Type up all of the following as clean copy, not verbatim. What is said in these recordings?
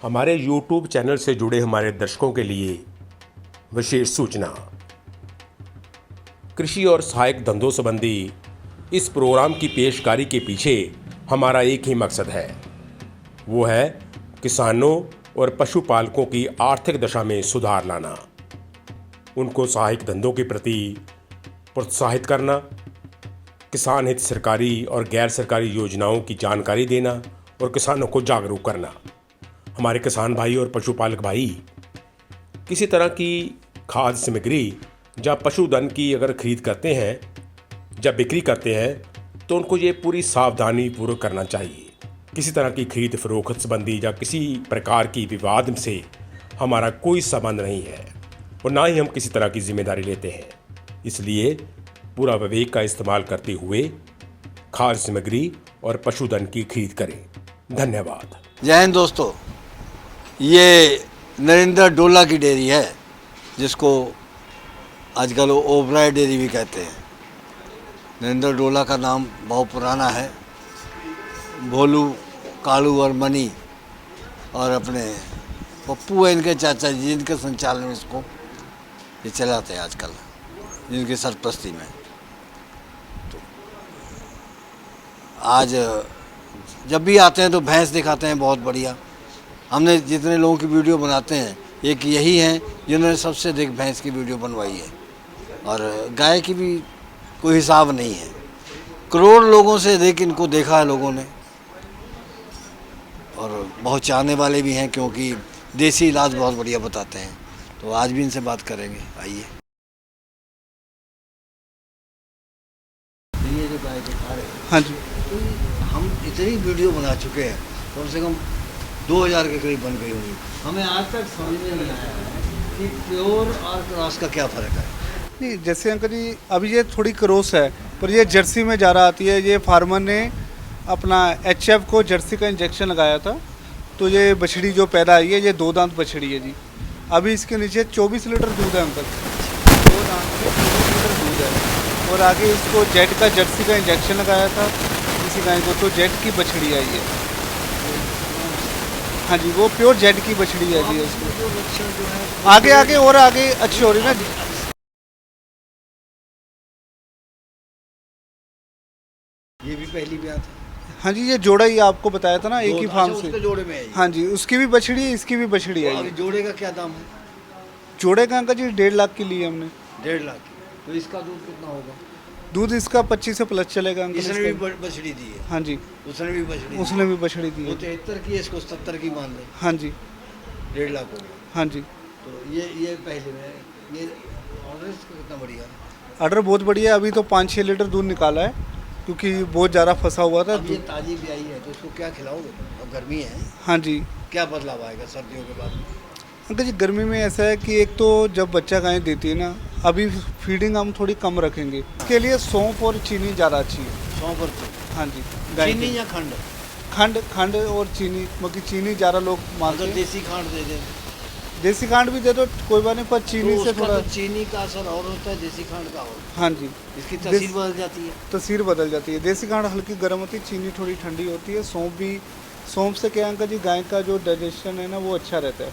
हमारे YouTube channel से जुड़े हमारे दर्शकों के लिए विशेष सूचना। कृषि और सहायक धंधों संबंधी इस प्रोग्राम की पेशकारी के पीछे हमारा एक ही मकसद है, वो है किसानों और पशुपालकों की आर्थिक दशा में सुधार लाना, उनको सहायक धंधों के प्रति प्रोत्साहित करना, किसान हित सरकारी और गैर सरकारी योजनाओं की जानकारी देना और किसानों को जागरूक करना। हमारे किसान भाई और पशुपालक भाई किसी तरह की खाद्य सामग्री या पशुधन की अगर खरीद करते हैं या बिक्री करते हैं तो उनको ये पूरी सावधानी पूर्वक करना चाहिए। किसी तरह की खरीद फरोख्त संबंधी या किसी प्रकार की विवाद से हमारा कोई संबंध नहीं है और ना ही हम किसी तरह की जिम्मेदारी लेते हैं। इसलिए पूरा विवेक का इस्तेमाल करते हुए खाद्य सामग्री और पशुधन की खरीद करें। धन्यवाद। जय हिंद दोस्तों, ये नरेंद्र डोला की डेयरी है जिसको आजकल ओबराय डेयरी भी कहते हैं। नरेंद्र डोला का नाम बहुत पुराना है। भोलू, कालू और मनी और अपने पप्पू है इनके चाचा जी, जिनके संचालन में इसको ये चलाते हैं आजकल, जिनकी सरपरस्ती में। तो आज जब भी आते हैं तो भैंस दिखाते हैं बहुत बढ़िया। हमने जितने लोगों की वीडियो बनाते हैं एक यही हैं जिन्होंने सबसे अधिक भैंस की वीडियो बनवाई है, और गाय की भी कोई हिसाब नहीं है। करोड़ लोगों से अधिक इनको देखा है लोगों ने, और बहुत चाहने वाले भी हैं क्योंकि देसी इलाज बहुत बढ़िया बताते हैं। तो आज भी इनसे बात करेंगे, आइए। ये जो गाय दिखा रहे हैं, हाँ जी, तो हम इतनी वीडियो बना चुके हैं, कम से कम 2000 के करीब बन गई होंगी। हमें आज तक समझ में नहीं आया है कि प्योर और क्रॉस का क्या फ़र्क है। नहीं जैसे अंकल जी अभी ये थोड़ी क्रॉस है पर ये जर्सी में ज़्यादा आती है। ये फार्मर ने अपना HF को जर्सी का इंजेक्शन लगाया था, तो ये बछड़ी जो पैदा आई है ये 2 दांत बछड़ी है जी। अभी इसके नीचे 24 लीटर दूध है अंकल, 2 दांत में 24 लीटर दूध है। और आगे इसको जेट का जर्सी का इंजेक्शन लगाया था इसी गाय को, तो जेट की बछड़ी आई है। हाँ जी, वो प्योर जेट की बछड़ी है जी। उसको आगे आगे और आगे अच्छी हो रही ना। ये भी पहली ब्याह था। हाँ जी, ये जोड़ा ही आपको बताया था ना, एक ही फार्म उसके से। जोड़े में है ये। हाँ जी, उसकी भी बछड़ी है, इसकी भी बछड़ी है। अभी जोड़े का क्या दाम है? जोड़े का अंकल जी 1.5 लाख की ली हमने। 1.5 लाख की। तो इसका दूध कितना होगा? दूध इसका 25 से प्लस चलेगा अंकल। इसने भी इसका। बछड़ी दी है। हाँ जी, उसने भी बछड़ी दी है। उसने भी बछड़ी दी वो है। 73 की है, इसको 70 की मान ले। हाँ जी, 1.5 लाख हो गया। हाँ जी। तो ये पहले में ये ऑर्डर इसका कितना बढ़िया है। ऑर्डर बहुत बढ़िया है। अभी तो 5-6 लीटर दूध निकाला है क्योंकि बहुत ज़्यादा फंसा हुआ था। अब ये ताजी ब्याई है तो इसको क्या खिलाओगे? अब गर्मी है, हाँ जी क्या बदलाव आएगा सर्दियों के बाद? अंकल जी, गर्मी में ऐसा है कि एक तो जब बच्चा गाय देती है ना, अभी फीडिंग हम थोड़ी कम रखेंगे। इसके लिए सौंफ और चीनी ज़्यादा अच्छी है। 100%। हाँ जी, गाय चीनी की। या खंड? खंड और चीनी, मतलब चीनी ज़्यादा लोग मानते अगर हैं। देसी खांड दे दे? देसी खांड भी दे दो कोई बात नहीं, पर चीनी तो से उसका थोड़ा। तो चीनी का असर और होता है, देसी खांड का और। हाँ जी, इसकी तस्वीर बदल जाती है। तस्वीर बदल जाती है। देसी खांड हल्की गर्म होती है, चीनी थोड़ी ठंडी होती है। सौंफ से क्या अंकल जी, गाय का जो डाइजेशन है ना वो अच्छा रहता है।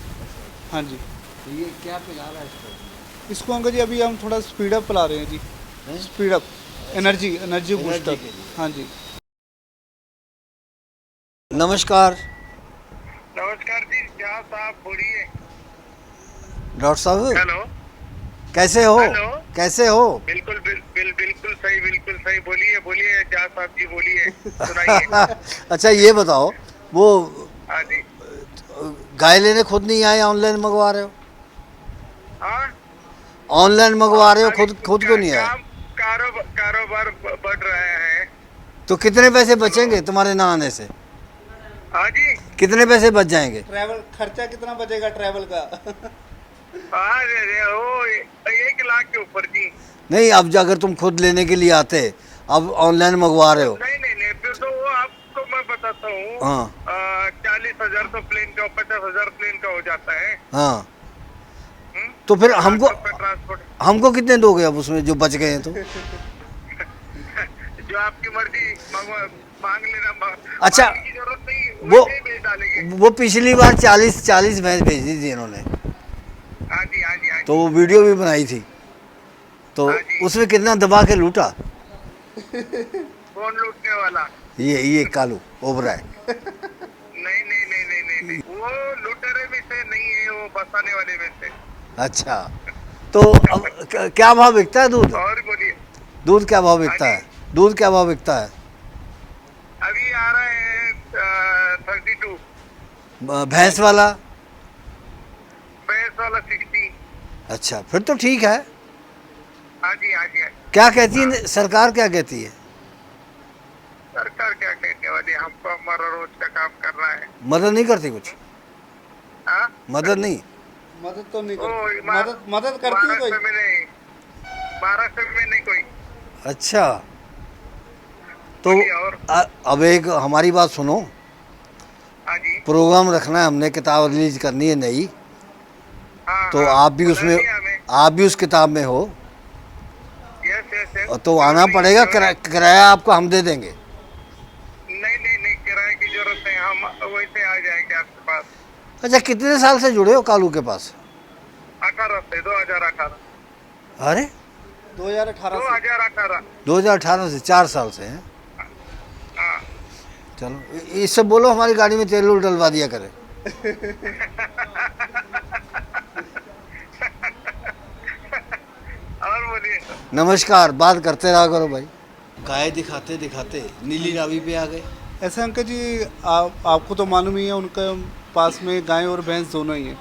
हाँ जी। तो ये क्या पिला रहा है इसको? इसको अंकल जी अभी हम थोड़ा स्पीड अप पिला रहे हैं जी। हैं? Speed up, energy booster. के लिए। हाँ जी। नमस्कार नमस्कार जी, क्या साहब बोलिए। डॉक्टर साहब, हेलो, कैसे हो? हेलो। कैसे हो? बिल्कुल बिल्कुल सही। बोलिए क्या साहब जी, बोलिए, सुनाइए। अच्छा ये बताओ, वो हाँ जी। गाय लेने खुद नहीं आए, ऑनलाइन मंगवा रहे हो? हाँ, ऑनलाइन मंगवा रहे हो, अभी खुद को नहीं आए? कारोबार बढ़ रहा है। तो कितने पैसे बचेंगे तुम्हारे ना आने से? हाँ जी, कितने पैसे बच जाएंगे? ट्रैवल खर्चा कितना बचेगा ट्रैवल का? हाँ वो 1 लाख के ऊपर जी। नहीं, अब अगर तुम खुद लेने के लिए आते, अब ऑनलाइन मंगवा रहे हो। नहीं, फिर तो वो आपको मैं बताता हूँ। हाँ 40,000 तो प्लेन का, 50,000 प्लेन का हो जाता है। हाँ, तो फिर ट्रांसपोर्ट हमको कितने दोगे अब उसमें जो बच गए हैं तो? जो आपकी मर्जी, मांग लेना। अच्छा, मांगने की जरूरत नहीं, वो वैसे ही भेज डालेंगे। वो पिछली बार 40 भैंस भेजी थी इन्होंने, हाँ जी हाँ जी हाँ जी। तो वो वीडियो भी बनाई थी, तो हाँ जी। उसमें कितना दबा के लूटा। कौन लूटने वाला? ये कालू ओबराय। नहीं नहीं नहीं नहीं नहीं नहीं, वो लुटेरे में से नहीं है, वो बसाने वाले में से। अच्छा, तो अब क्या भाव बिकता है दूध? और बोलिए। दूध क्या भाव बिकता है? दूध क्या भाव बिकता है? अभी आ रहा है 32, भैंस वाला? भैंस वाला 60। अच्छा, फिर तो ठीक है। हाँ जी हाँ जी हाँ जी। क्या कहती है सरकार, क्या कहती है? सरकार क्या कहने वाली, हमको हमारा रोज का काम करना है। मदद नहीं करती कुछ? हाँ? मदद नहीं? मदद तो नहीं ओ, करती, मदद करती है कोई? महाराष्ट्र में नहीं, महाराष्ट्र में नहीं कोई। अच्छा, तो बोलिए और। अब एक हमारी बात सुनो, हाँ जी। प्रोग्राम रखना है हमने, किताब रिलीज करनी है नई, हाँ, तो हाँ, आप भी उसमें, बताइए हमें। आप भी उस किताब में हो, यस यस यस। तो आना पड़ेगा। किराया आपको हम दे देंगे। नहीं नहीं नहीं, किराए की जरूरत नहीं, हम वैसे आ जाएंगे आपके पास। अच्छा, कितने साल से जुड़े हो कालू के पास? 18 से 2018। अरे 2018 से। 2018। 2018 से 4 साल से हैं। हाँ। चलो, इससे बोलो हमारी गाड़ी में तेल उल डलवा दिया करे। और बोलिए। नमस्कार, बात करते रहा करो भाई। गाय दिखाते दिखाते नीली रावी पे आ गए। ऐसे अंकल जी, आपको तो मालूम ही है, उनके पास में गाय और भैंस दोनों ही हैं,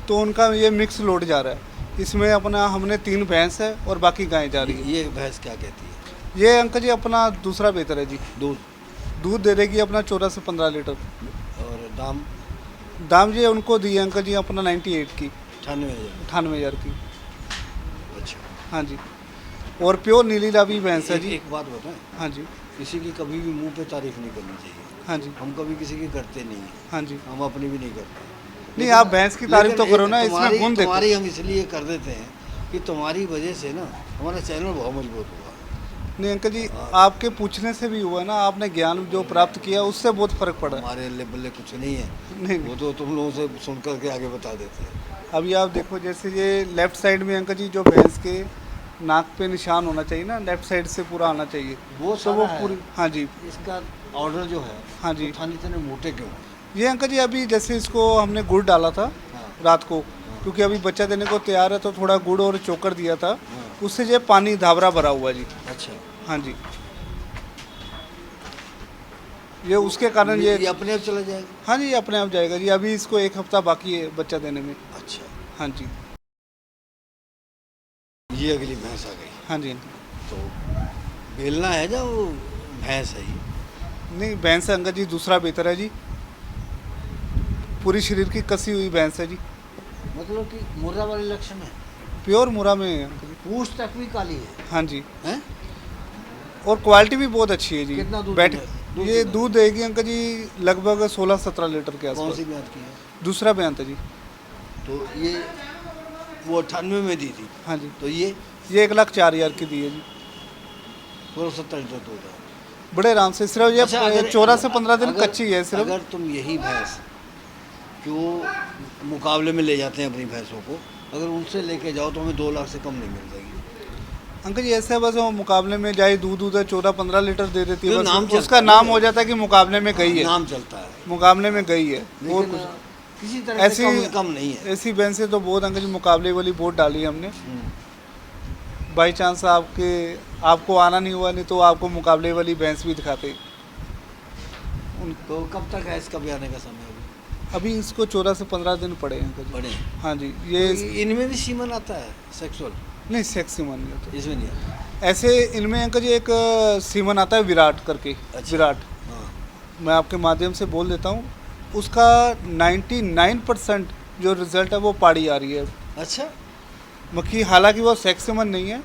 तो उनका ये मिक्स लोड जा रहा है। इसमें अपना हमने 3 भैंस है और बाकी गाय जा रही है। ये भैंस क्या कहती है? ये अंकल जी अपना दूसरा बेहतर है जी। दूध दे देगी अपना 14 से 15 लीटर। और दाम? दाम जी उनको दिए अंकल जी अपना 98 की, 98,000। 98,000 की। अच्छा, हाँ जी, और प्योर नीली रावी भैंस है जी। एक बात बताएं, हाँ जी किसी की कभी भी मुंह पे तारीफ नहीं करनी चाहिए। हाँ जी हम कभी किसी की करते नहीं हैं, हाँ जी। हम अपनी भी नहीं करते। नहीं, आप भैंस की तारीफ तो करो ना, इसमें गुण देखो। तुम्हारी हम इसलिए कर देते हैं कि तुम्हारी वजह से ना हमारा चैनल बहुत मजबूत हुआ। नहीं अंकल जी, आपके पूछने से भी हुआ ना, आपने ज्ञान जो प्राप्त किया उससे बहुत फर्क पड़ा। हमारे लेवल कुछ नहीं है, नहीं वो तो तुम लोगों से सुन करके आगे बता देते हैं। अभी आप देखो, जैसे ये लेफ्ट साइड में अंकल जी जो भैंस के नाक पे निशान होना चाहिए ना, लेफ्ट साइड से पूरा आना चाहिए, वो तो वो सारा है। पूरी। हाँ जी इसका ऑर्डर जो है, हाँ जी। तो थाने इतने मोटे क्यों? ये अंकल जी अभी जैसे इसको हमने गुड़ डाला था हाँ। रात को, क्योंकि अभी बच्चा देने को तैयार है, तो थोड़ा गुड़ और चोकर दिया था, हाँ। उससे जो पानी धावरा भरा हुआ जी। अच्छा, हाँ जी, ये उसके कारण ये अपने आप चला जाएगा। हाँ जी, अपने आप जाएगा जी। अभी इसको 1 हफ्ता बाकी है बच्चा देने में। अच्छा, हाँ जी ये अगली भैंस आ गई। हाँ जी। तो बेलना है या वो भैंस है? ये नहीं, भैंस अंकल जी दूसरा बेहतर है जी, पूरी शरीर की कसी हुई भैंस है जी, मतलब कि मुर्रा वाले लक्षण है, प्योर मुरा में है अंकल जी। पूछ तक भी काली है। हाँ जी, हैं? और क्वालिटी भी बहुत अच्छी है जी। कितना दूध बैठ दूध ये कितना? दूध देगी अंकल जी लगभग 16-17 लीटर के कौन सी आसपास। ब्याज की है? दूसरा बयान था जी। तो ये वो 98 में दी थी, हाँ जी, तो ये 1,04,000 की दी है जी। 16-17 लीटर दूध है। बड़े आराम से, सिर्फ ये अच्छा, अगर- 14 से 15 दिन अगर- कच्ची है सिर्फ। अगर तुम यही भैंस जो मुकाबले में ले जाते हैं अपनी भैंसों को, अगर उनसे लेके जाओ तो हमें 2 लाख से कम नहीं मिल जाएगी। अंकल जी ऐसा है, बस वो मुकाबले में जाए दूध 14-15 लीटर दे देती है, तो बस नाम चलता उसका है नाम ना। हो जाता है कि मुकाबले में गई है, नाम चलता है, मुकाबले में गई है। और लेकिन कुछ किसी तरह ऐसी से कम नहीं है। ऐसी भैंसें तो बहुत अंकल जी मुकाबले वाली बहुत डाली है हमने। बाई चांस आपको आना नहीं हुआ, नहीं तो आपको मुकाबले वाली भैंस भी दिखाते। तो कब तक है इसका भी आने का समय? अभी इसको 14 से 15 दिन पड़े हैं अंकल जी। बड़े हाँ जी, तो ये इनमें भी सीमन आता है सेक्सुअल? नहीं, सेक्सी मान नहीं होता इसमें नहीं आता। ऐसे। इनमें अंकल जी एक सीमन आता है विराट करके। अच्छा। विराट, हाँ, मैं आपके माध्यम से बोल देता हूँ, उसका 99% जो रिजल्ट है वो पाड़ी आ रही है अच्छा, मक्खी। हालांकि वो सेक्सीमन नहीं है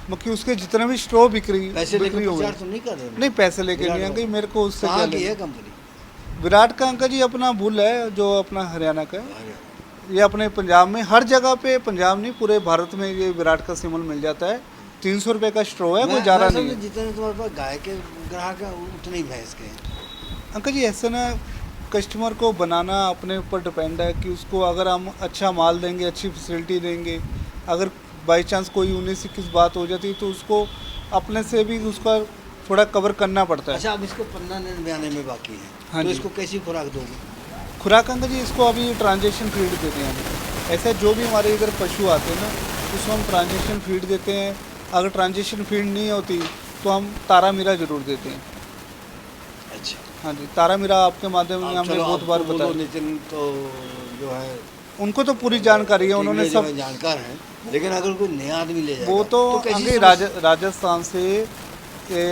मक्खी, उसके जितने भी स्ट्रो पैसे लेकर बिक्री हुए प्रचार तो नहीं कर रहे? नहीं, पैसे लेके विराट नहीं अंकल जी, को। मेरे को उससे क्या कहाँ की लेना। है कंपनी? विराट का अंकल जी अपना बुल है जो अपना हरियाणा का है। हरियाणा। ये अपने पंजाब में हर जगह पे, पंजाब नहीं पूरे भारत में ये विराट का सीमन मिल जाता है। 300 रुपये का स्ट्रो है, कोई ज़्यादा नहीं है। जितने तुम्हारे पास गाय के ग्राहक हैं उतने ही भैंस के हैं। अंकल जी ऐसे ना, कस्टमर को बनाना अपने ऊपर डिपेंड है कि उसको अगर हम अच्छा माल देंगे, अच्छी फैसिलिटी देंगे, अगर बाई चांस कोई 19-21 बात हो जाती है तो उसको अपने से भी उसका थोड़ा कवर करना पड़ता है। अच्छा, अब इसको 15 दिन बयाने में बाकी है, हाँ तो जी। इसको कैसी खुराक दोगे? खुराक अंकल जी इसको अभी ट्रांजेक्शन फीड देते हैं हम। ऐसे जो भी हमारे इधर पशु आते हैं ना उसको हम ट्रांजेक्शन फीड देते हैं। अगर ट्रांजेक्शन फीड नहीं होती तो हम तारा मीरा ज़रूर देते हैं। अच्छा, हाँ जी, तारा मीरा आपके माध्यम से अब हमने चलो बहुत आप बार तो बोलो, बताया। नितिन तो जो है उनको तो पूरी जानकारी है, उन्होंने टीम में जो सब है जानकार हैं, लेकिन अगर कोई नया आदमी ले जाएगा वो तो कैसी आगे समझ- राजस्थान से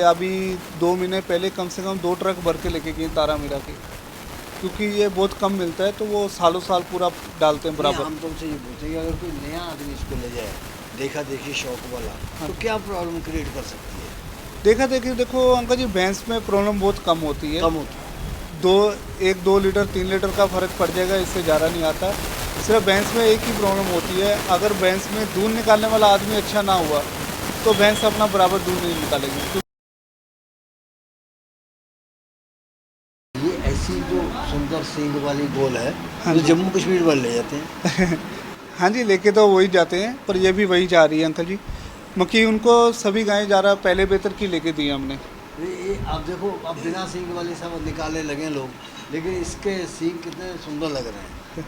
अभी 2 महीने पहले कम से कम 2 ट्रक भर के लेके गए तारा मीरा के, क्योंकि ये बहुत कम मिलता है तो वो सालों साल पूरा डालते हैं नहीं, बराबर। हम तुमसे ये पूछते हैं कि अगर कोई नया आदमी इसको ले जाए, देखा देखी शौक वाला, हाँ। तो क्या प्रॉब्लम क्रिएट कर सकती है? देखा देखिए देखो अंकल जी, भैंस में प्रॉब्लम बहुत कम होती है। कम होती है। 1-2 लीटर 3 लीटर का फ़र्क पड़ जाएगा, इससे ज़्यादा नहीं आता। सिर्फ भैंस में एक ही प्रॉब्लम होती है, अगर भैंस में दूध निकालने वाला आदमी अच्छा ना हुआ तो भैंस अपना बराबर दूध नहीं निकालेगी। ये ऐसी जो सुंदर सींग वाली गोल है, हाँ जो जी। जम्मू कश्मीर वाले ले जाते हैं। हाँ जी, लेके तो वही जाते हैं, पर ये भी वही जा रही है अंकल जी। मक्की उनको सभी गायें जा रहा पहले बेहतर की लेके दी हमने। ये आप देखो, अब बिना सींग वाले सब निकालने लगे लोग, लेकिन इसके सींग कितने सुंदर लग रहे हैं।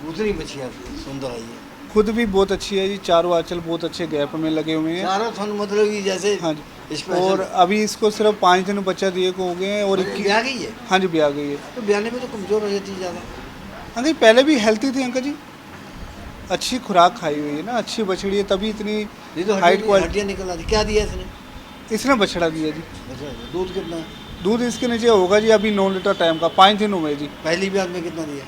उतनी मछलियाँ सुंदर आई है। खुद भी बहुत अच्छी है जी, चारों आंचल बहुत अच्छे गैप में लगे हुए हैं। चारों थन मतलब कि जैसे हाँ जी, स्पेशल। और अभी इसको सिर्फ 5 दिन बच्चा दिए को हो गए हैं और 21 ब्याह गई है, हाँ जी ब्याह गई है। तो ब्याने में तो कमजोर हो जाती है ज़्यादा। अंकल जी पहले भी हेल्थी थी अंकल जी, अच्छी खुराक खाई हुई है ना, अच्छी बछड़ी है तभी इतनी ये तो हाइट क्वालिटी। हड्डियाँ निकल आती। क्या दिया इसने? इसने बछड़ा दिया जी। अच्छा, दूध कितना है? दूध इसके नीचे होगा जी अभी 9 लीटर टाइम का, 5 दिन हुए जी। पहली ब्याह में कितना दिया?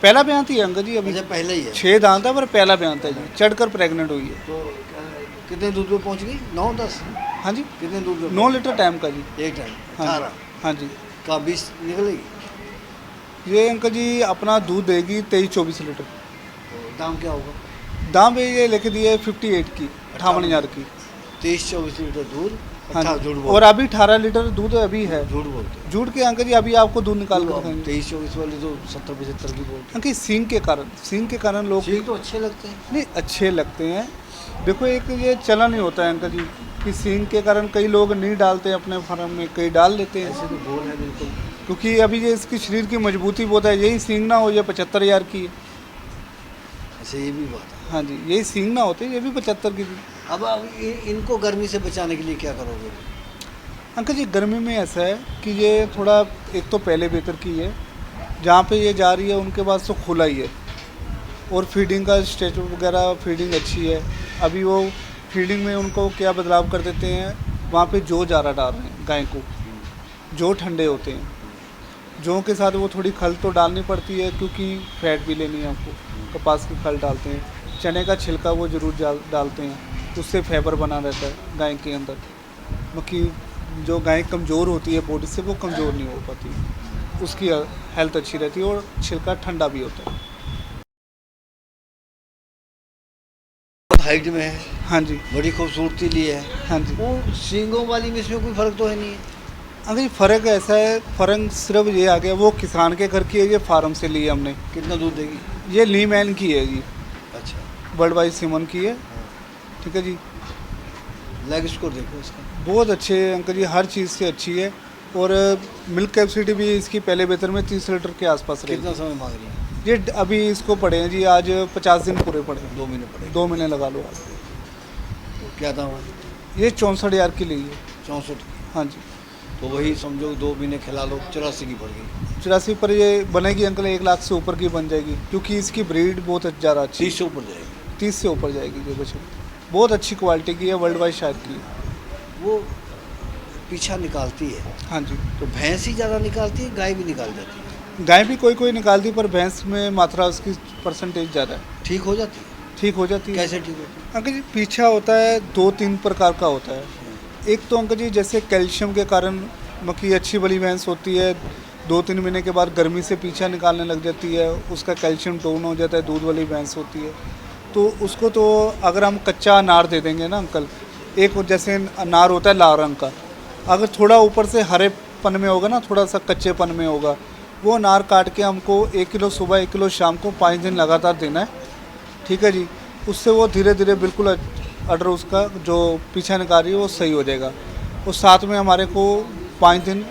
पहला बयान थी अंकल जी, अभी अच्छा, पहले ही है। 6 दांत है पर पहला बयान था जी, चढ़कर प्रेग्नेंट हुई है। तो कितने दूध पे पहुंच गई? 9-10? हाँ जी, कितने दूध पे? 9 लीटर टाइम का जी। एक टाइम हाँ 18 जी, हाँ जी। का 20 निकलेगी। ये अंकल जी अपना दूध देगी 23-24 लीटर। तो दाम क्या होगा? दाम भी ये लेके दिए 58 की, 58,000 की। 23-24 लीटर दूध। हाँ अच्छा, जी, झूठ और बोल, अभी 18 लीटर दूध अभी है। झूठ बोलते हैं। झूठ के अंकल जी अभी आपको दूध निकाल कर दिखाएंगे। 23-24 वाले तो 70-75 की बोलते अंकल सींग के कारण हैं। लोग सींग तो अच्छे लगते हैं। नहीं अच्छे लगते हैं। देखो एक ये चलन नहीं होता है अंकल जी कि सींग के कारण कई लोग नहीं डालते अपने फार्म में, कई डाल लेते हैं, ऐसे तो बोल है बिल्कुल। क्योंकि अभी ये इसकी शरीर की मजबूती बहुत है। यही सींग ना हो ये 75,000 की है। ऐसे ये भी बात है। हाँ जी, यही सींग ना होते ये भी 75 की थी। अब इनको गर्मी से बचाने के लिए क्या करोगे? अंकल जी गर्मी में ऐसा है कि ये थोड़ा एक तो पहले बेहतर की है, जहाँ पे ये जा रही है उनके पास तो खुला ही है, और फीडिंग का स्टेज वगैरह फीडिंग अच्छी है। अभी वो फीडिंग में उनको क्या बदलाव कर देते हैं, वहाँ पे जौ ज़्यादा डाल रहे हैं गाय को, जौ ठंडे होते हैं। जौ के साथ वो थोड़ी खल तो डालनी पड़ती है क्योंकि फैट भी लेनी है आपको, कपास की खल डालते हैं, चने का छिलका वो ज़रूर डालते हैं, उससे फाइबर बना रहता है गाय के अंदर। बाकी जो गाय कमज़ोर होती है बॉडी से वो कमज़ोर नहीं हो पाती, उसकी हेल्थ अच्छी रहती है और छिलका ठंडा भी होता है। बहुत हाइट में है, हाँ जी, बड़ी खूबसूरती ली है। हाँ जी। वो सींगों वाली में इसमें कोई फर्क तो है नहीं है। अगर ये फ़र्क ऐसा है, फ़र्क सिर्फ ये आ गया वो किसान के घर की है, ये फार्म से ली है हमने। कितना दूध देगी? ये ली मैन की है जी, अच्छा, वर्ल्ड वाइड सिमन की है। ठीक है जी, लेग स्कोर देखो इसका। बहुत अच्छे है अंकल जी, हर चीज़ से अच्छी है। और मिल्क कैपेसिटी भी इसकी पहले बेहतर में 30 लीटर के आसपास रही। कितना समय मांग रही है? ये अभी इसको पड़े हैं जी, आज 50 दिन पूरे पड़े हैं। 2 महीने पड़ेगा। 2 महीने लगा लो आप। तो क्या दाम है? ये 64,000 की ली है। 64। हाँ जी, तो वही समझो 2 महीने खिला लो, 84 की पड़ गई। 84 पर ये बनेगी अंकल, 1 लाख से ऊपर की बन जाएगी, क्योंकि इसकी ब्रीड बहुत ज़्यादा अच्छी 30 से ऊपर जाएगी। 30 से ऊपर जाएगी। ये बछड़ी बहुत अच्छी क्वालिटी की है, वर्ल्ड वाइड शायद की है। वो पीछा निकालती है। हाँ जी, तो भैंस ही ज़्यादा निकालती है, गाय भी निकाल जाती है। गाय भी कोई कोई निकालती, पर भैंस में मात्रा उसकी परसेंटेज ज़्यादा है, ठीक हो जाती है? ठीक हो जाती है। कैसे ठीक होती है? अंकल जी पीछा होता है 2-3 प्रकार का होता है। एक तो अंकल जी जैसे कैल्शियम के कारण मक्की अच्छी बड़ी भैंस होती है, 2-3 महीने के बाद गर्मी से पीछा निकालने लग जाती है, उसका कैल्शियम डाउन हो जाता है, दूध वाली भैंस होती है। तो उसको तो अगर हम कच्चा अनार दे देंगे ना अंकल, एक जैसे अनार होता है लाल रंग का, अगर थोड़ा ऊपर से हरेपन में होगा ना, थोड़ा सा कच्चेपन में होगा, वो अनार काट के हमको 1 किलो सुबह 1 किलो शाम को 5 दिन लगातार देना है, ठीक है जी। उससे वो धीरे धीरे बिल्कुल अडर उसका जो पीछा निकाल रही है वो सही हो जाएगा। और साथ में हमारे को 5 दिन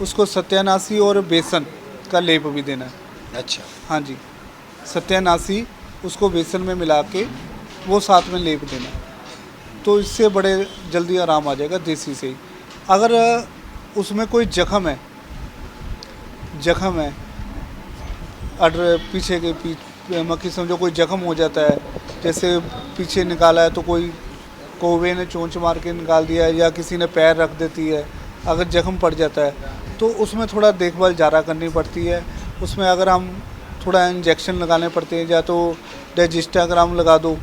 उसको सत्यानाशी और बेसन का लेप भी देना है। अच्छा। हाँ जी, सत्यानाशी उसको बेसन में मिला के वो साथ में लेप देना, तो इससे बड़े जल्दी आराम आ जाएगा देसी से ही। अगर उसमें कोई जख्म है अडर पीछे के मक्खी समझो कोई जख्म हो जाता है, जैसे पीछे निकाला है तो कोई कौवे ने चोंच मार के निकाल दिया है या किसी ने पैर रख देती है, अगर जख्म पड़ जाता है तो उसमें थोड़ा देखभाल ज़्यादा करनी पड़ती है। उसमें अगर हम थोड़ा इंजेक्शन लगाने पड़ते हैं, या तो डाइजेस्टाग्राम लगा दो,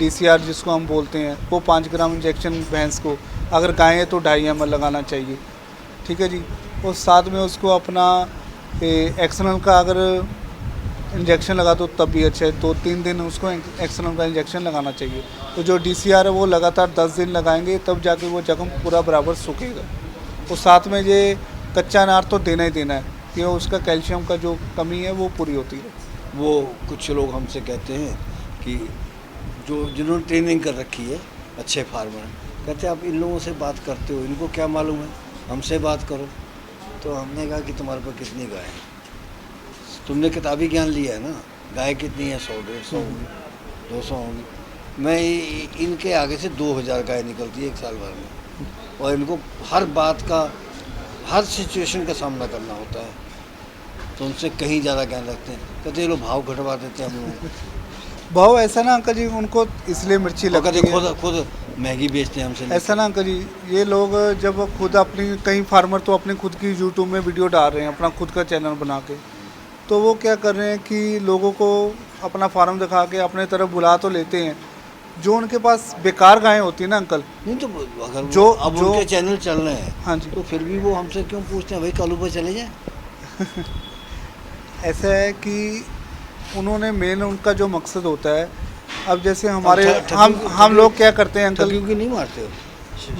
DCR जिसको हम बोलते हैं, वो 5 ग्राम इंजेक्शन भैंस को, अगर गाय है तो 2.5 ml लगाना चाहिए, ठीक है जी। और साथ में उसको अपना एक्सनल का अगर इंजेक्शन लगा दो तब भी अच्छा है, तो 3 दिन उसको एक्सनल का इंजेक्शन लगाना चाहिए। तो जो DCR है वो लगातार 10 दिन लगाएंगे, तब जाके वो जख्म पूरा बराबर सूखेगा। और साथ में ये कच्चा अनार तो देना ही देना है, क्योंकि उसका कैल्शियम का जो कमी है वो पूरी होती है। वो कुछ लोग हमसे कहते हैं कि जो जिन्होंने ट्रेनिंग कर रखी है, अच्छे फार्मर, कहते हैं आप इन लोगों से बात करते हो, इनको क्या मालूम है, हमसे बात करो। तो हमने कहा कि तुम्हारे पास कितनी गाय है, तुमने किताबी ज्ञान लिया है ना, गाय कितनी है, 100, 150 होगी, 200 होगी। मैं इनके आगे से 2000 गाय निकलती है एक साल भर में, और इनको हर बात का, हर सिचुएशन का सामना करना होता है, तो उनसे कहीं ज़्यादा ज्ञान रखते हैं। कहते हैं लोग भाव घटवा देते हैं हम लोगों को। भाव ऐसा ना अंकल जी, उनको इसलिए मिर्ची और कहते लगती है, खुद महंगी बेचते हैं हमसे। ऐसा ना अंकल जी, ये लोग जब खुद अपनी, कई फार्मर तो अपनी खुद की यूट्यूब में वीडियो डाल रहे हैं अपना खुद का चैनल बना के, तो वो क्या कर रहे हैं कि लोगों को अपना फार्म दिखा के अपने तरफ बुला तो लेते हैं, जो उनके पास बेकार गायें होती है ना अंकल। नहीं तो अगर जो अब उनके चैनल चल रहे हैं, हाँ जी, तो फिर भी वो हमसे क्यों पूछते हैं भाई कालू पर चले जाए। ऐसा है कि उन्होंने मेन उनका जो मकसद होता है, अब जैसे हमारे हम लोग क्या करते हैं अंकल, ठगियों की नहीं मारते हो,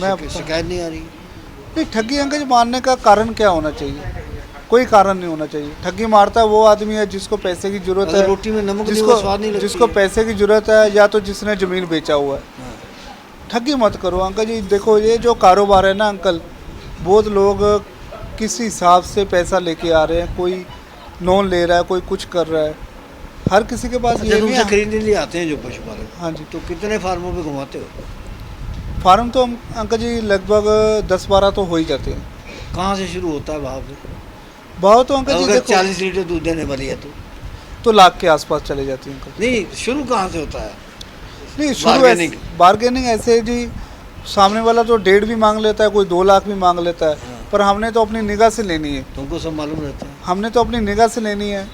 मैं शिकायत नहीं आ रही। नहीं, ठगी अंकल जी मारने का कारण क्या होना चाहिए, कोई कारण नहीं होना चाहिए। ठगी मारता है वो आदमी है जिसको पैसे की जरूरत अगर है, रोटी में नमक नहीं, वो स्वाद नहीं लगती जिसको है। पैसे की जरूरत है, या तो जिसने ज़मीन बेचा हुआ है। हाँ। ठगी मत करो अंकल जी। देखो ये जो कारोबार है ना अंकल, बहुत लोग किस हिसाब से पैसा लेके आ रहे हैं, कोई लोन ले रहा है, कोई कुछ कर रहा है, हर किसी के पास ये जब नहीं उनसे है। खरीदने लिए आते हैं जो पशुपालक, हाँ जी, तो कितने फार्मों पे घुमाते हो? फार्म तो हम अंकल जी लगभग 10-12 तो हो ही जाते हैं। कहाँ से शुरू होता है भाव से? भाव तो अंकल जी अगर देखो 40 लीटर दूध देने वाली है तो लाख के आसपास चले जाती है अंकल। नहीं, शुरू कहाँ से होता है? नहीं, शुरू बार्गेनिंग ऐसे जी, सामने वाला तो 1.5 भी मांग लेता है, कोई 2 लाख भी मांग लेता है, हाँ। पर हमने तो अपनी निगाह से लेनी है, तुमको सब मालूम रहता है। हमने तो अपनी निगाह से लेनी है।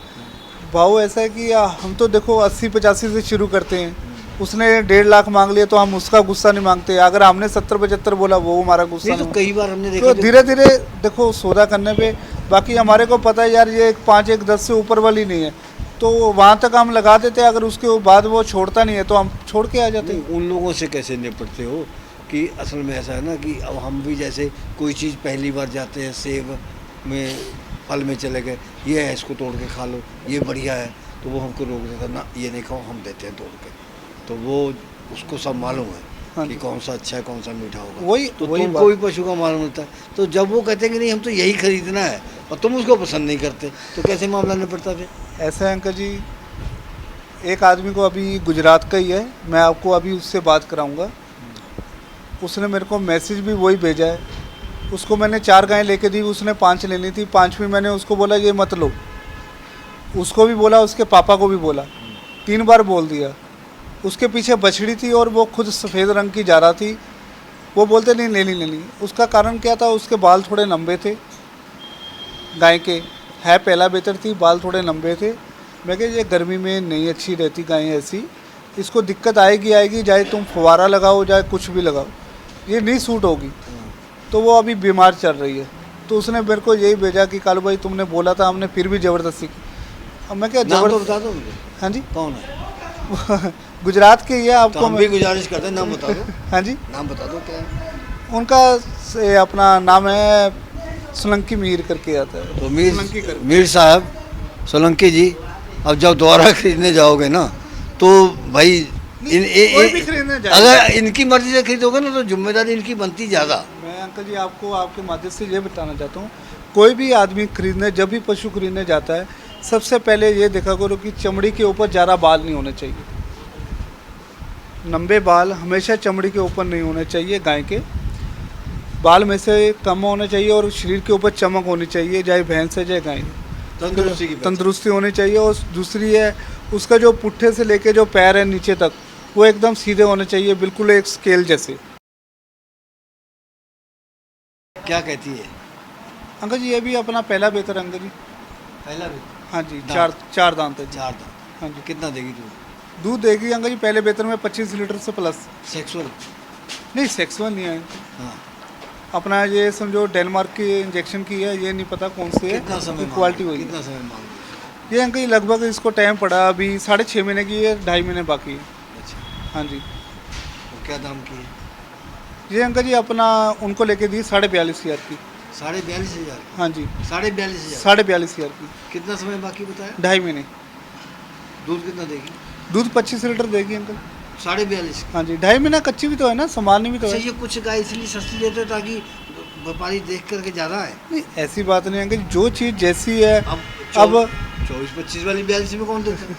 भाव ऐसा है कि हम तो देखो 80-85 से शुरू करते हैं, उसने 1.5 लाख मांग लिया तो हम उसका गुस्सा नहीं मांगते, अगर हमने 70-75 बोला वो हमारा गुस्सा नहीं तो नहीं। कई बार हमने देखा तो धीरे धीरे देखो सौदा करने पे, बाकी हमारे को पता है यार ये 5, 1, 10 से ऊपर वाली नहीं है, तो वहाँ तक हम लगा देते हैं, अगर उसके बाद वो छोड़ता नहीं है तो हम छोड़ के आ जाते हैं। उन लोगों से कैसे निपटते हो कि असल में ऐसा है ना कि अब हम भी जैसे कोई चीज़ पहली बार जाते हैं, सेब में फल में चले गए, ये है इसको तोड़ के खा लो, ये बढ़िया है, तो वो हमको रोक देता ना, ये नहीं खाओ, हम देते हैं तोड़ के। तो वो उसको सब मालूम है हाँ कि कौन सा अच्छा है, कौन सा मीठा होगा। वही तो वही तुमको भी पशु का मालूम होता है, तो जब वो कहते हैं कि नहीं हम तो यही खरीदना है और तुम उसको पसंद नहीं करते, तो कैसे मामला निपटता फिर? ऐसा है अंकल जी, एक आदमी को अभी गुजरात का ही है, मैं आपको अभी उससे बात कराऊंगा, उसने मेरे को मैसेज भी वही भेजा है। उसको मैंने 4 गायें लेके दी, उसने 5 लेनी थी, 5वीं मैंने उसको बोला ये मत लो, उसको भी बोला, उसके पापा को भी बोला, 3 बार बोल दिया। उसके पीछे बछड़ी थी और वो खुद सफ़ेद रंग की जा रहा थी, वो बोलते नहीं लेनी। उसका कारण क्या था, उसके बाल थोड़े लंबे थे, गाय के है पहला बेहतर थी, बाल थोड़े लंबे थे। मैं कहा ये गर्मी में नहीं अच्छी रहती गायें ऐसी, इसको दिक्कत आएगी, चाहे तुम फुवारा लगाओ चाहे कुछ भी लगाओ, ये नहीं सूट होगी। तो वो अभी बीमार चल रही है, तो उसने मेरे को यही भेजा कि कालू भाई तुमने बोला था, हमने फिर भी ज़बरदस्ती की। अब मैं क्या नाम तो बता दो मुझे। हाँ जी, कौन है? गुजरात के ही है, तो आपको हम भी गुजारिश करते हैं, नाम बता दो। हाँ जी, नाम बता दो क्या है? उनका अपना नाम है सोलंकी मीर करके आता है। तो सोलंकी कर मीर साहब सोलंकी जी, अब जब दोबारा खरीदने जाओगे ना तो भाई कोई भी खरीदने जाए, अगर इनकी मर्जी से खरीदोगे ना तो जिम्मेदारी इनकी बनती ज़्यादा। मैं अंकल जी आपको आपके माध्यम से ये बताना चाहता हूँ, कोई भी आदमी खरीदने जब भी पशु खरीदने जाता है सबसे पहले ये देखा करो कि चमड़ी के ऊपर ज़्यादा बाल नहीं होने चाहिए। लंबे बाल हमेशा चमड़ी के ऊपर नहीं होने चाहिए, गाय के बाल में से कम होने चाहिए और शरीर के ऊपर चमक होनी चाहिए, चाहे भैंस है चाहे गाय। तंदुरुस्ती होनी चाहिए। और दूसरी है उसका जो पुट्ठे से लेके जो पैर है नीचे तक वो एकदम सीधे होने चाहिए, बिल्कुल एक स्केल जैसे। क्या कहती है अंकल जी ये भी अपना पहला बेहतर अंकल जी। पहला भी? हाँ जी, दांत? चार दांत है जी। 4 दांत। हाँ जी, कितना देगी दूध देगी अंकल जी पहले बेहतर में 25 लीटर से प्लस। सेक्सुअल? नहीं सेक्सुअल नहीं है हाँ। अपना, ये समझो डेनमार्क की इंजेक्शन की है, ये नहीं पता कौन से है, कितना समय क्वालिटी हुई कितना समय मांग? ये अंकल जी लगभग इसको टाइम पड़ा अभी 6.5 महीने की है, 2.5 महीने बाकी है। अच्छा, हाँ जी, तो क्या दाम की है? ये अंकल जी अपना उनको लेके दी 42,500 की। 42,500? हाँ जी, 42,500? 42,500 की, कितना समय बाकी बताया? 2.5 महीने। दूध कितना देगी? दूध 25 लीटर देगी अंकल। 42,500? हाँ जी, 2.5 महीना कच्ची भी तो है ना, संभालनी भी तो अच्छा, है। ये कुछ गाय इसलिए सस्ती देते हो ताकि व्यापारी देख करके ज़्यादा है? नहीं ऐसी बात नहीं अंकल, जो चीज़ जैसी है। अब अब 24-25 वाली 42 में कौन देता है?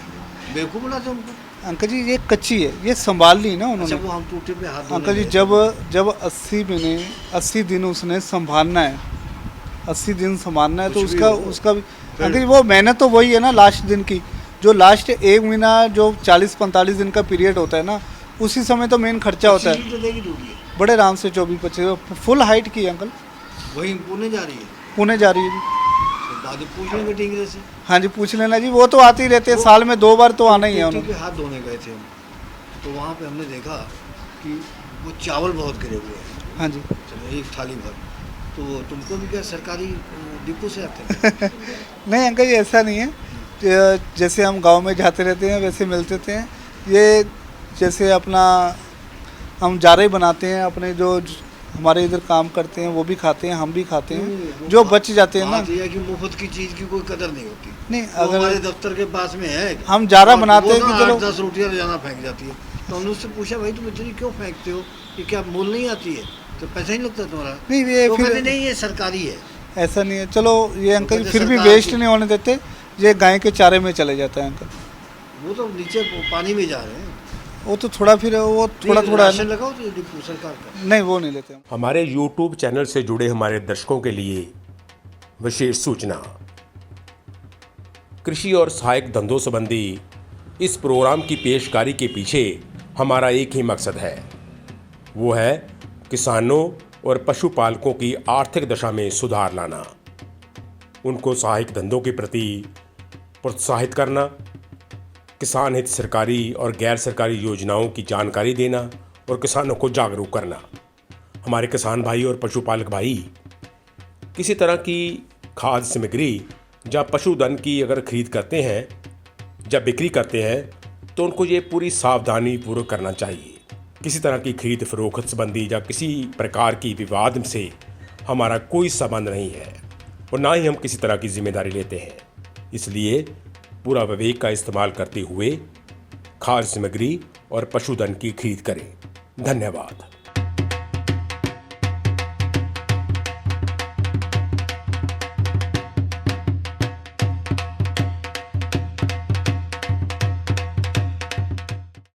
बेवकूफ़ बनाते उनको। अंकल जी ये कच्ची है, ये संभाल ली ना अच्छा, उन्होंने। वो हम टूटे पे हाथ धोने अंकल जी गए थे। जब 80 दिन उसने संभालना है, 80 दिन संभालना है तो कुछ भी उसका हो। उसका भी अंकल जी वो मेहनत तो वही है ना, लास्ट दिन की जो लास्ट 1 महीना जो 40-45 दिन का पीरियड होता है ना, उसी समय तो मेन खर्चा होता 25 है। लीटर देगी दूध ये? बड़े आराम से 24-25 फुल हाइट की है अंकल, वही पुणे जा रही है? पुणे जा रही है जी। तो दादी पूछ लेंगे टिंगरे से। हाँ जी पूछ लेना जी, वो तो आते ही रहते हैं, साल में 2 बार तो आना ही है टूटी उन्होंने। पे हाथ धोने गए थे हम, तो वहाँ पे हमने देखा कि वो चावल बहुत गिरे हुए हैं। हाँ जी चलो एक थाली भर, तो वो तुमको भी क्या सरकारी डिपो से आते हैं? नहीं अंकल जी ऐसा नहीं है, जैसे हम गांव में जाते रहते हैं वैसे मिलते थे। ये जैसे अपना हम जारे बनाते हैं, अपने जो हमारे इधर काम करते हैं वो भी खाते हैं, हम भी खाते हैं, जो बच जाते हैं ना। बात ये है कि मुफ्त की चीज़ की कोई कदर नहीं होती। नहीं वो अगर हमारे दफ्तर के पास में है, हम जारा और बनाते वो हैं ना कि चलो 8-10 रोटियाँ रोजाना फेंक जाती है, तो हमने उससे पूछा भाई तुम इतनी क्यों फेंकते हो, ये क्या मोल नहीं आती है, तो पैसा ही लगता तुम्हारा? नहीं ये तो फिर कहते नहीं ये सरकारी है। ऐसा नहीं है। चलो ये अंकल जी कहते फिर भी सरकार वेस्ट की- नहीं होने देते, ये गाय के चारे में चले जाता है अंकल। वो तो नीचे पानी में जा रहे हैं। वो तो थोड़ा फिर वो थोड़ा नहीं, थोड़ा राशन लगाओ तो ये डिपो सरकार का। नहीं वो नहीं लेते हम। हमारे YouTube चैनल से जुड़े हमारे दर्शकों के लिए विशेष सूचना। कृषि और सहायक धंधों संबंधी इस प्रोग्राम की पेशकारी के पीछे हमारा एक ही मकसद है, वो है किसानों और पशुपालकों की आर्थिक दशा में सुधार लाना, उनको सहायक धंधों के प्रति प्रोत्साहित करना, किसान हित सरकारी और गैर सरकारी योजनाओं की जानकारी देना और किसानों को जागरूक करना। हमारे किसान भाई और पशुपालक भाई किसी तरह की खाद्य सामग्री या पशुधन की अगर खरीद करते हैं, जब बिक्री करते हैं तो उनको ये पूरी सावधानी पूर्वक करना चाहिए। किसी तरह की खरीद फरोख्त संबंधी या किसी प्रकार की विवाद से हमारा कोई संबंध नहीं है और ना ही हम किसी तरह की जिम्मेदारी लेते हैं। इसलिए पूरा विवेक का इस्तेमाल करते हुए खाद्य सामग्री और पशुधन की खरीद करें। धन्यवाद।